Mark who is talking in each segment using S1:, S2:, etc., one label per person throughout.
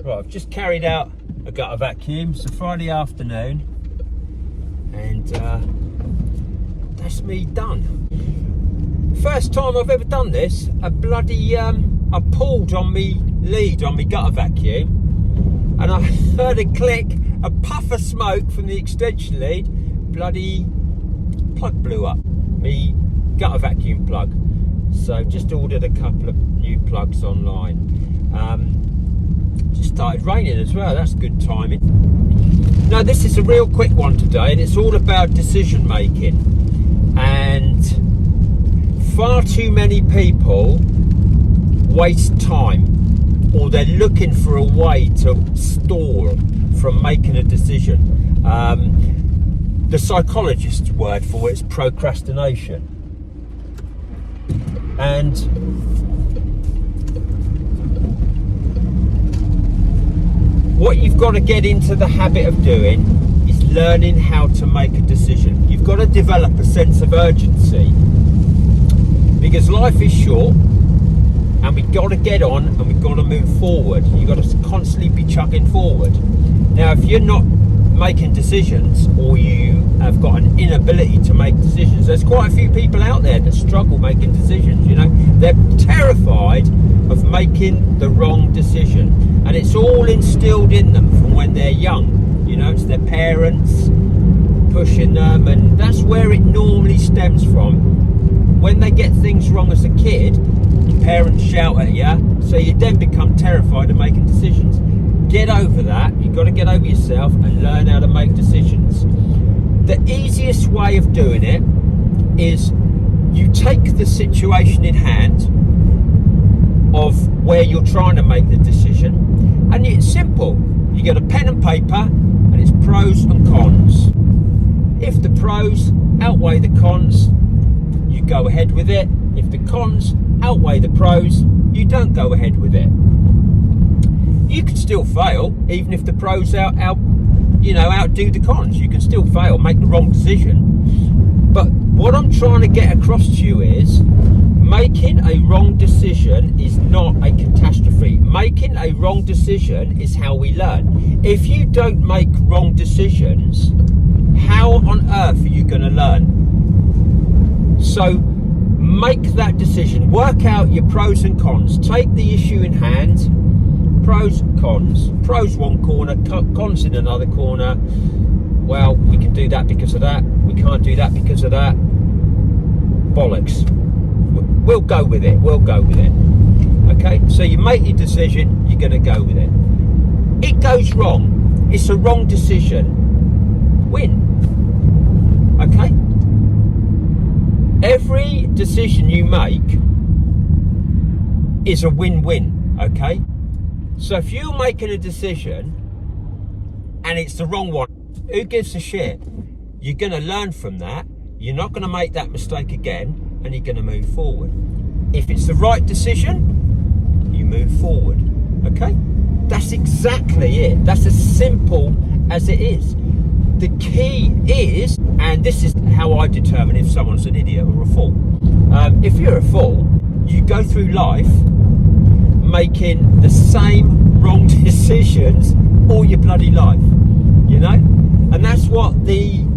S1: Right, I've just carried out a gutter vacuum. It's a Friday afternoon, and that's me done. First time I've ever done this. I pulled on me lead on me gutter vacuum, and I heard a click, a puff of smoke from the extension lead. Bloody plug blew up, me gutter vacuum plug. So just ordered a couple of new plugs online. Just started raining as well, that's good timing. Now this is a real quick one today, and it's all about decision making. And far too many people waste time, or they're looking for a way to stall from making a decision. The psychologist's word for it is procrastination. And what you've got to get into the habit of doing is learning how to make a decision. You've got to develop a sense of urgency, because life is short, and we've got to get on and we've got to move forward. You've got to constantly be chugging forward. Now, if you're not making decisions, or you have got an inability to make decisions, there's quite a few people out there that struggle making decisions. You know, they're terrified of making the wrong decision, and it's all instilled in them from when they're young. You know, it's their parents pushing them, and that's where it normally stems from. When they get things wrong as a kid, your parents shout at you, so you then become terrified of making decisions. Get over that. You've got to get over yourself and learn how to make decisions. The easiest way of doing it is you take the situation in hand of where you're trying to make the decision, and it's simple. You get a pen and paper, and it's pros and cons. If the pros outweigh the cons, you go ahead with it. If the cons outweigh the pros, you don't go ahead with it. You can still fail, even if the pros outdo the cons. You can still fail, make the wrong decision. But what I'm trying to get across to you is, making a wrong decision is not a catastrophe. Making a wrong decision is how we learn. If you don't make wrong decisions, how on earth are you going to learn? So make that decision. Work out your pros and cons. Take the issue in hand. Pros, cons. Pros one corner, cons in another corner. Well, we can do that because of that. We can't do that because of that. Bollocks. We'll go with it. We'll go with it. Okay? So you make your decision, you're going to go with it. It goes wrong. It's a wrong decision. Win. Okay? Every decision you make is a win-win. Okay? So if you're making a decision and it's the wrong one, who gives a shit? You're going to learn from that. You're not going to make that mistake again, and you're going to move forward. If it's the right decision, you move forward. Okay? That's exactly it. That's as simple as it is. The key is, and this is how I determine if someone's an idiot or a fool. If you're a fool, you go through life making the same wrong decisions all your bloody life, you know? And that's what the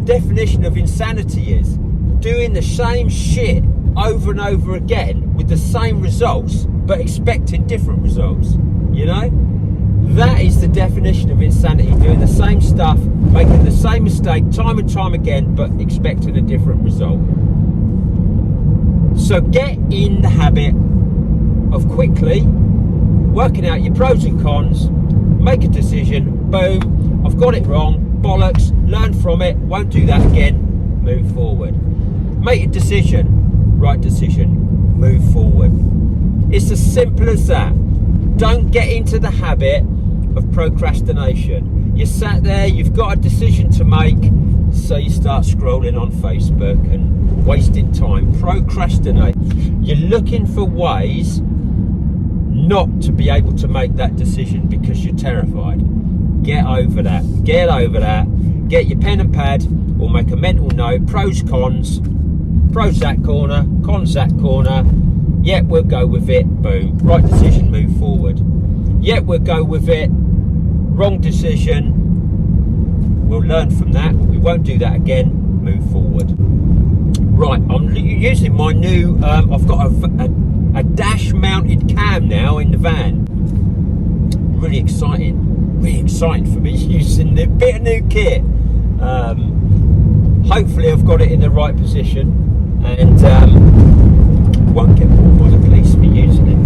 S1: definition of insanity is. Doing the same shit over and over again with the same results, but expecting different results, you know? That is the definition of insanity. Doing the same stuff, making the same mistake time and time again, but expecting a different result. So get in the habit of quickly working out your pros and cons, make a decision, boom, I've got it wrong, bollocks, learn from it, won't do that again, move forward. Make a decision, right decision, move forward. It's as simple as that. Don't get into the habit of procrastination. You're sat there, you've got a decision to make, so you start scrolling on Facebook and wasting time. Procrastinate. You're looking for ways not to be able to make that decision because you're terrified. Get over that. Get over that. Get your pen and pad, or make a mental note. Pros, cons. Pros that corner, cons that corner. Yep, we'll go with it. Boom. Right decision, move forward. Yeah, we'll go with it. Wrong decision. We'll learn from that. We won't do that again. Move forward. Right, I'm using my new, I've got a dash mounted cam now in the van. Really exciting for me using a bit of new kit. Hopefully I've got it in the right position and won't get bored by the police for using it.